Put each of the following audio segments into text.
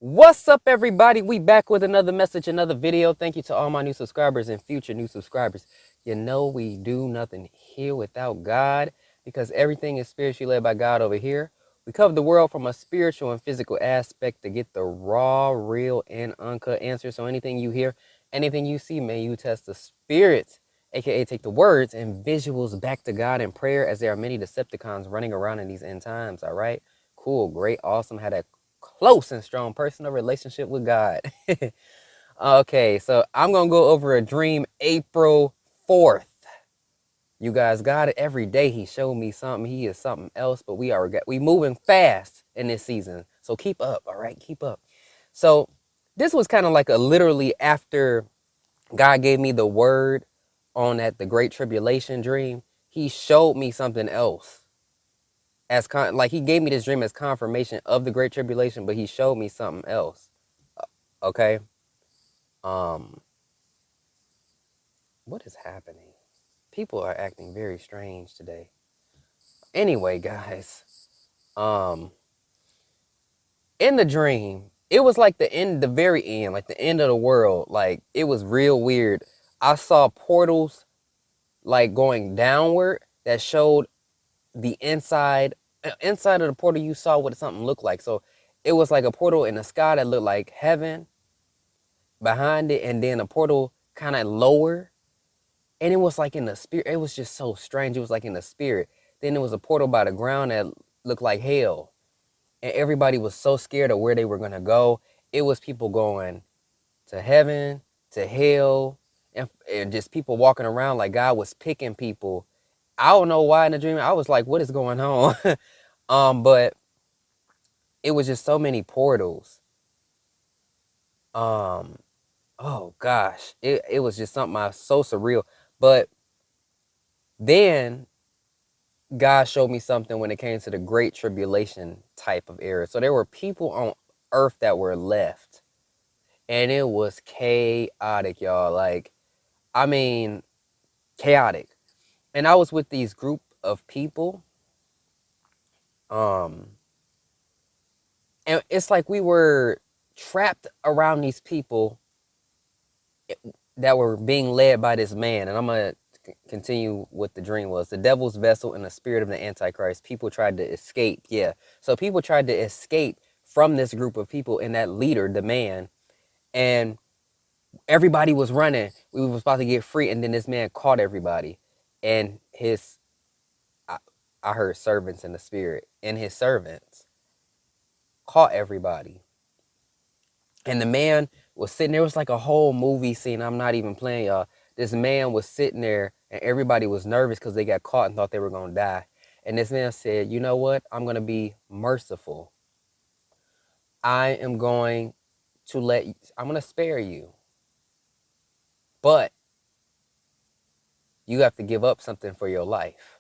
What's up, everybody? We back with another message, another video. Thank you to all my new subscribers and future new subscribers. You know we do nothing here without God because everything is spiritually led by God over here. We cover the world from a spiritual and physical aspect to get the raw, real, and uncut answers. So anything you hear, anything you see, may you test the spirits, aka take the words and visuals back to God in prayer, as there are many Decepticons running around in these end times. All right, cool, great, awesome. Had that close and strong personal relationship with God. Okay, so I'm gonna go over a dream April 4th. You guys got it. Every day he showed me something. He is something else, but we moving fast in this season. So keep up, all right? Keep up. So this was kind of like a literally after God gave me the word on that the Great Tribulation dream, he showed me something else. Like he gave me this dream as confirmation of the Great Tribulation, but he showed me something else. Okay. Um, what is happening? People are acting very strange today. Anyway, guys, um, in the dream, it was like the very end, like the end of the world. Like it was real weird. I saw portals like going downward that showed the inside of the portal. You saw what something looked like. So it was like a portal in the sky that looked like heaven behind it, and then a portal kind of lower. And it was like in the spirit. It was just so strange. It was like in the spirit. Then there was a portal by the ground that looked like hell. And everybody was so scared of where they were going to go. It was people going to heaven, to hell, and just people walking around like God was picking people. I don't know why in the dream. I was like, what is going on? But it was just so many portals. Um, oh gosh. It was just something so surreal. But then God showed me something when it came to the Great Tribulation type of era. So there were people on earth that were left. And it was chaotic, y'all. Like, I mean, chaotic. And I was with these group of people. Um, and it's like we were trapped around these people that were being led by this man. And I'm going to continue what the dream was. The devil's vessel and the spirit of the Antichrist. People tried to escape. Yeah. So people tried to escape from this group of people and that leader, the man. And everybody was running. We was about to get free. And then this man caught everybody. And I heard servants in the spirit. And his servants caught everybody. And the man was sitting there. It was like a whole movie scene. I'm not even playing, y'all. This man was sitting there and everybody was nervous because they got caught and thought they were going to die. And this man said, you know what? I'm going to be merciful. I am going to I'm going to spare you. But you have to give up something for your life.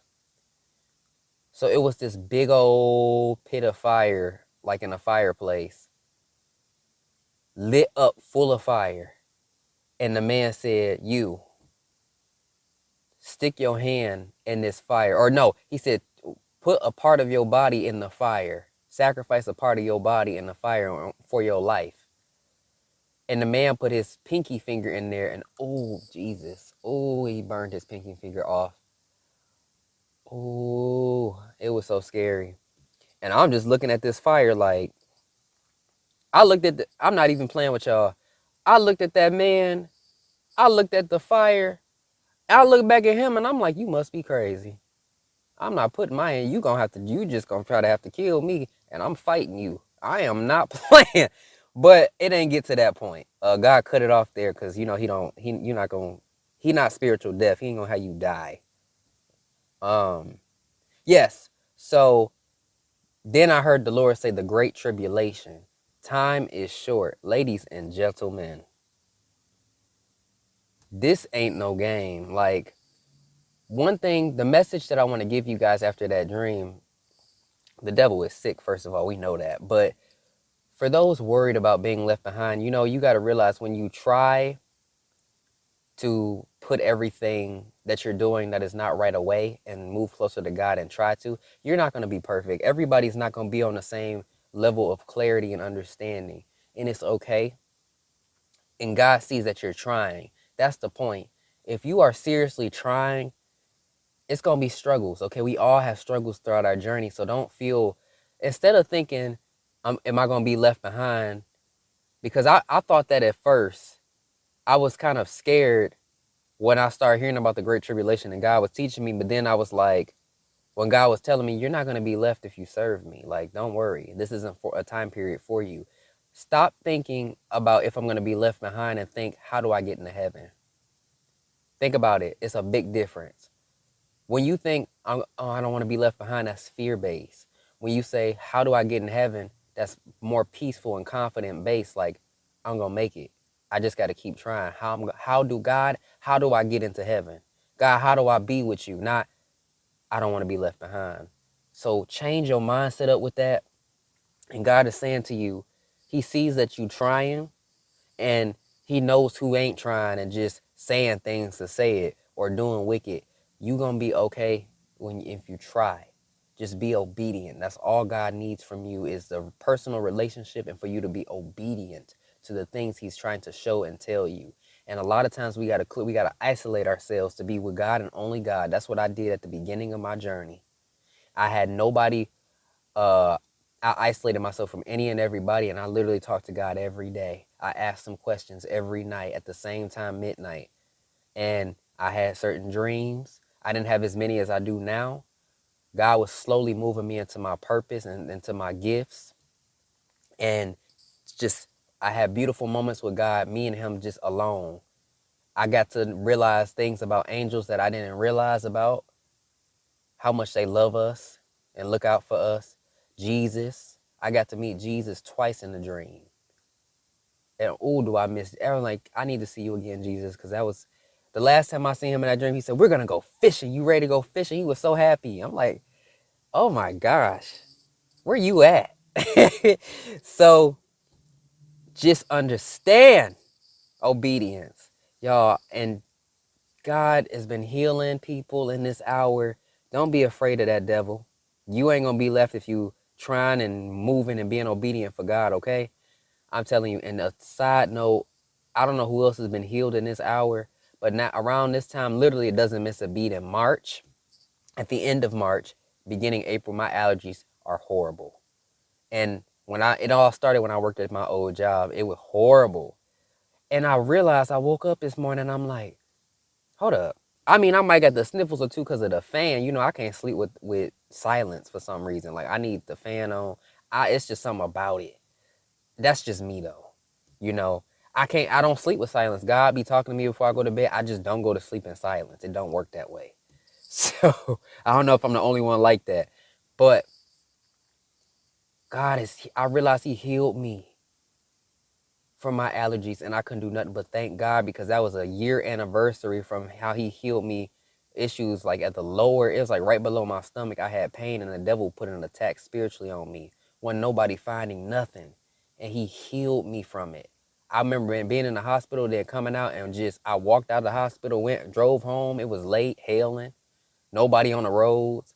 So it was this big old pit of fire, like in a fireplace, lit up full of fire. And the man said, you stick your hand in this fire. Or no, he said, put a part of your body in the fire. Sacrifice a part of your body in the fire for your life. And the man put his pinky finger in there and, oh, Jesus. Oh, he burned his pinky finger off. Oh, it was so scary. And I'm just looking at this fire like, I'm not even playing with y'all. I looked at that man. I looked at the fire. I looked back at him and I'm like, you must be crazy. I'm not putting my hand. You just gonna try to have to kill me and I'm fighting you. I am not playing. But it didn't get to that point. God cut it off there because, you know, he not spiritual death. He ain't gonna have you die. Yes. So then I heard the Lord say the Great Tribulation. Time is short. Ladies and gentlemen, this ain't no game. Like, one thing, the message that I want to give you guys after that dream, the devil is sick, first of all. We know that. But for those worried about being left behind, you know, you got to realize when you try to put everything that you're doing that is not right away and move closer to God and try to, you're not going to be perfect. Everybody's not going to be on the same level of clarity and understanding. and it's okay. And God sees that you're trying. That's the point. If you are seriously trying, it's going to be struggles. Okay. We all have struggles throughout our journey. So don't feel, instead of thinking, am I going to be left behind? Because I thought that at first. I was kind of scared when I started hearing about the Great Tribulation and God was teaching me. But then I was like, when God was telling me, you're not going to be left if you serve me. Like, don't worry. This isn't for a time period for you. Stop thinking about if I'm going to be left behind and think, how do I get into heaven? Think about it. It's a big difference. When you think, oh, I don't want to be left behind, that's fear-based. When you say, how do I get in heaven? That's more peaceful and confident based. Like, I'm going to make it. I just got to keep trying. How do I get into heaven? God, how do I be with you? Not, I don't want to be left behind. So change your mindset up with that. And God is saying to you, he sees that you trying, and he knows who ain't trying and just saying things to say it or doing wicked. You gonna be okay if you try. Just be obedient. That's all God needs from you, is the personal relationship, and for you to be obedient to the things he's trying to show and tell you. And a lot of times we gotta isolate ourselves to be with God and only God. That's what I did at the beginning of my journey. I had nobody. I isolated myself from any and everybody, and I literally talked to God every day. I asked him questions every night at the same time, midnight. And I had certain dreams. I didn't have as many as I do now. God was slowly moving me into my purpose and into my gifts. And just, I had beautiful moments with God, me and him just alone. I got to realize things about angels that I didn't realize about, how much they love us and look out for us. Jesus, I got to meet Jesus twice in the dream. And oh, do I miss it. I was like, I need to see you again, Jesus, because that was the last time I seen him in that dream. He said, we're going to go fishing. You ready to go fishing? He was so happy. I'm like, oh my gosh, where you at? So just understand obedience, y'all. And God has been healing people in this hour. Don't be afraid of that devil. You ain't going to be left if you trying and moving and being obedient for God, okay? I'm telling you. And a side note, I don't know who else has been healed in this hour, but now around this time, literally it doesn't miss a beat. In March, at the end of March, beginning April, my allergies are horrible. And it all started when I worked at my old job. It was horrible. And I realized, I woke up this morning and I'm like, hold up. I mean, I might get the sniffles or two because of the fan. You know, I can't sleep with silence for some reason. Like, I need the fan on. It's just something about it. That's just me though. You know, I don't sleep with silence. God be talking to me before I go to bed. I just don't go to sleep in silence. It don't work that way. So I don't know if I'm the only one like that. But I realized he healed me from my allergies, and I couldn't do nothing but thank God, because that was a year anniversary from how he healed me issues like at the lower, it was like right below my stomach. I had pain, and the devil put an attack spiritually on me. Wasn't nobody finding nothing, and he healed me from it. I remember being in the hospital, then coming out, and just I walked out of the hospital, drove home. It was late, hailing, nobody on the roads.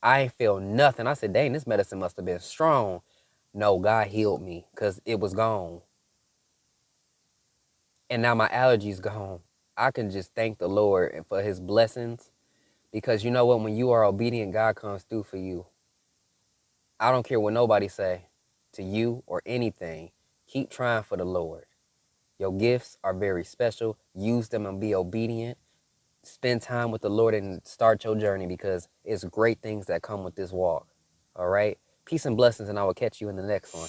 I ain't feel nothing. I said, dang, this medicine must have been strong. No, God healed me because it was gone. And now my allergies gone. I can just thank the Lord for his blessings, because you know what? When you are obedient, God comes through for you. I don't care what nobody say to you or anything. Keep trying for the Lord. Your gifts are very special. Use them and be obedient. Spend time with the Lord and start your journey, because it's great things that come with this walk. All right? Peace and blessings, and I will catch you in the next one.